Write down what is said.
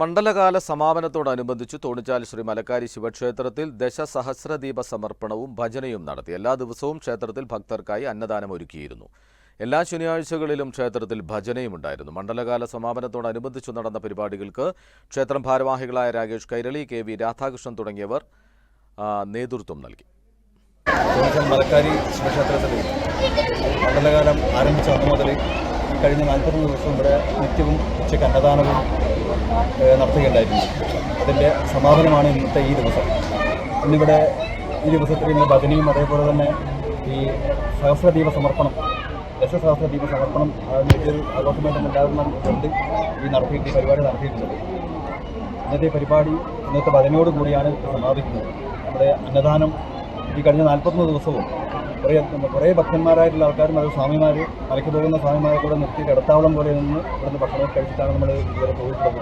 മണ്ഡലകാല സമാപനത്തോടനുബന്ധിച്ച് തോണിച്ചാൽ ശ്രീ മലക്കാരി ശിവക്ഷേത്രത്തിൽ ദശസഹസ്രദീപ സമർപ്പണവും ഭജനയും നടത്തി. എല്ലാ ദിവസവും ക്ഷേത്രത്തിൽ ഭക്തർക്കായി അന്നദാനം ഒരുക്കിയിരുന്നു. എല്ലാ ശനിയാഴ്ചകളിലും ക്ഷേത്രത്തിൽ ഭജനയും ഉണ്ടായിരുന്നു. മണ്ഡലകാല സമാപനത്തോടനുബന്ധിച്ച് നടന്ന പരിപാടികൾക്ക് ക്ഷേത്രം ഭാരവാഹികളായ രാകേഷ് കൈരളി, കെ വി രാധാകൃഷ്ണൻ തുടങ്ങിയവർ നേതൃത്വം നൽകി. മലക്കാരി ശിവക്ഷേത്രത്തിൽ മണ്ഡലകാലം ആരംഭിച്ച അന്നു മുതൽ കഴിഞ്ഞ 40 ദിവസവും ഇവിടെ നിത്യവും ഉച്ചയ്ക്ക് അന്നദാനവും നടത്തുകയുണ്ടായിരുന്നു. അതിൻ്റെ സമാപനമാണ് ഇന്നത്തെ ഈ ദിവസം. ഇന്നിവിടെ ഈ ദിവസത്തിൽ ഇന്ന് ഭജനയും അതേപോലെ തന്നെ ഈ സഹസ്രദീപ സമർപ്പണം, ദശസഹസ്രദീപ സമർപ്പണം വലിയൊരു ആഘോഷമായിട്ട് ഉണ്ടാകുന്നുണ്ട് ഈ പരിപാടി നടത്തിയിട്ടുള്ളത്. ഇന്നത്തെ പരിപാടി ഇന്നത്തെ ഭജനയോട് കൂടിയാണ് സമാപിക്കുന്നത്. നമ്മുടെ അന്നദാനം ഈ കഴിഞ്ഞ 41 ദിവസവും കുറേ ഭക്തന്മാരായിട്ടുള്ള ആൾക്കാരും അത് സ്വാമിമാർ മലയ്ക്ക് പോകുന്ന സ്വാമിമാരെ കൂടെ നിർത്തി കിടത്താവളം പോലെ നിന്ന് ഇവിടുന്ന് ഭക്ഷണം കഴിച്ചിട്ടാണ് നമ്മൾ ഇതുവരെ പോയിട്ടുള്ളത്.